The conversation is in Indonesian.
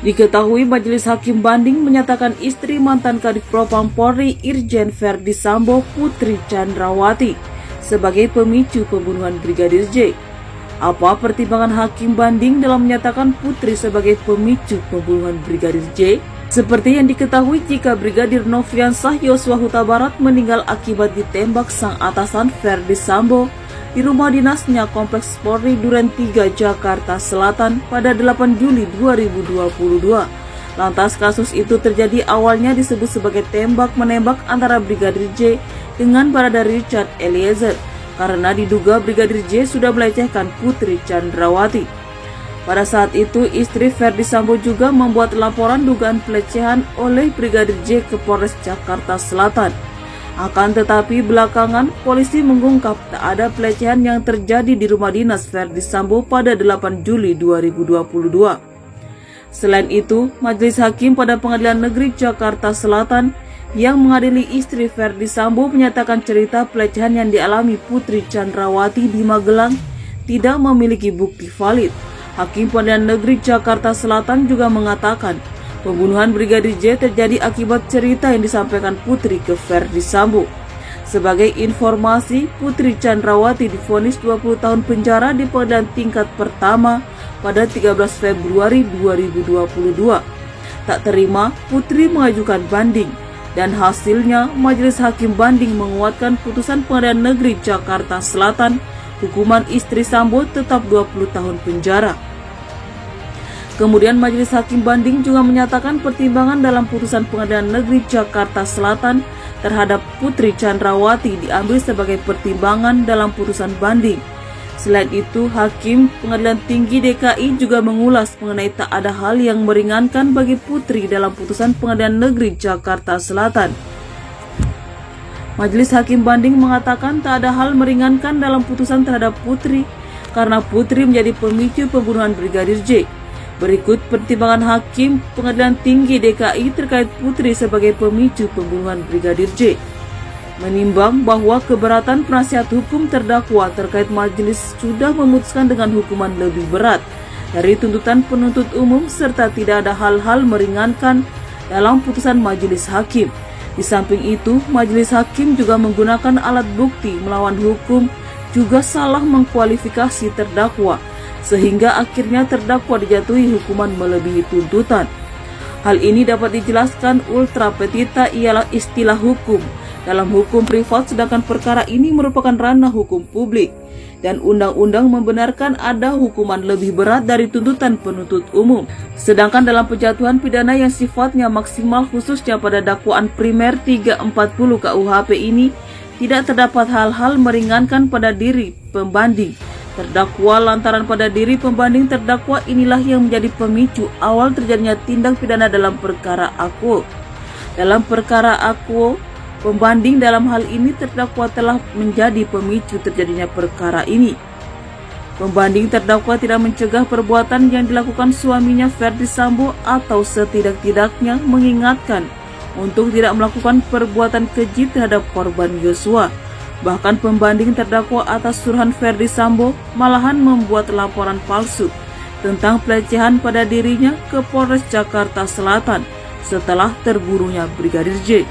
Diketahui Majelis Hakim Banding menyatakan istri mantan Kadif Propam Polri Irjen Verdi Sambo Putri Chandrawati sebagai pemicu pembunuhan Brigadir J. Apa pertimbangan Hakim Banding dalam menyatakan Putri sebagai pemicu pembunuhan Brigadir J? Seperti yang diketahui, jika Brigadir Nofriansah Yosua Huta Barat meninggal akibat ditembak sang atasan Verdi Sambo di rumah dinasnya Kompleks Polri Duren 3 Jakarta Selatan pada 8 Juli 2022. Lantas kasus itu terjadi awalnya disebut sebagai tembak-menembak antara Brigadir J dengan Barada Richard Eliezer karena diduga Brigadir J sudah melecehkan Putri Chandrawati. Pada saat itu, istri Verdi Sambo juga membuat laporan dugaan pelecehan oleh Brigadir J ke Polres Jakarta Selatan. Akan tetapi belakangan polisi mengungkap tak ada pelecehan yang terjadi di rumah dinas Verdi Sambo pada 8 Juli 2022. Selain itu, Majelis Hakim pada Pengadilan Negeri Jakarta Selatan yang mengadili istri Verdi Sambo menyatakan cerita pelecehan yang dialami Putri Chandrawati di Magelang tidak memiliki bukti valid. Hakim Pengadilan Negeri Jakarta Selatan juga mengatakan pembunuhan Brigadir J terjadi akibat cerita yang disampaikan Putri ke Verdi Sambo. Sebagai informasi, Putri Chandrawati divonis 20 tahun penjara di Pengadilan Tingkat Pertama pada 13 Februari 2022. Tak terima, Putri mengajukan banding, dan hasilnya Majelis Hakim Banding menguatkan putusan Pengadilan Negeri Jakarta Selatan. Hukuman istri Sambo tetap 20 tahun penjara. Kemudian Majelis Hakim Banding juga menyatakan pertimbangan dalam putusan Pengadilan Negeri Jakarta Selatan terhadap Putri Chandrawati diambil sebagai pertimbangan dalam putusan banding. Selain itu, Hakim Pengadilan Tinggi DKI juga mengulas mengenai tak ada hal yang meringankan bagi Putri dalam putusan Pengadilan Negeri Jakarta Selatan. Majelis Hakim Banding mengatakan tak ada hal meringankan dalam putusan terhadap Putri karena Putri menjadi pemicu pembunuhan Brigadir J. Berikut pertimbangan Hakim Pengadilan Tinggi DKI terkait Putri sebagai pemicu pembunuhan Brigadir J. Menimbang bahwa keberatan penasihat hukum terdakwa terkait majelis sudah memutuskan dengan hukuman lebih berat dari tuntutan penuntut umum serta tidak ada hal-hal meringankan dalam putusan majelis hakim. Di samping itu, Majelis Hakim juga menggunakan alat bukti melawan hukum juga salah mengkualifikasi terdakwa, sehingga akhirnya terdakwa dijatuhi hukuman melebihi tuntutan. Hal ini dapat dijelaskan ultra petita ialah istilah hukum dalam hukum privat, sedangkan perkara ini merupakan ranah hukum publik, dan undang-undang membenarkan ada hukuman lebih berat dari tuntutan penuntut umum. Sedangkan dalam penjatuhan pidana yang sifatnya maksimal khususnya pada dakwaan primer 340 KUHP ini, tidak terdapat hal-hal meringankan pada diri pembanding terdakwa lantaran pada diri pembanding terdakwa inilah yang menjadi pemicu awal terjadinya tindak pidana dalam perkara akuo. Dalam perkara akuo, pembanding dalam hal ini terdakwa telah menjadi pemicu terjadinya perkara ini. Pembanding terdakwa tidak mencegah perbuatan yang dilakukan suaminya Verdi Sambo atau setidak-tidaknya mengingatkan untuk tidak melakukan perbuatan keji terhadap korban Yosua. Bahkan pembanding terdakwa atas suruhan Verdi Sambo malahan membuat laporan palsu tentang pelecehan pada dirinya ke Polres Jakarta Selatan setelah terbunuhnya Brigadir J.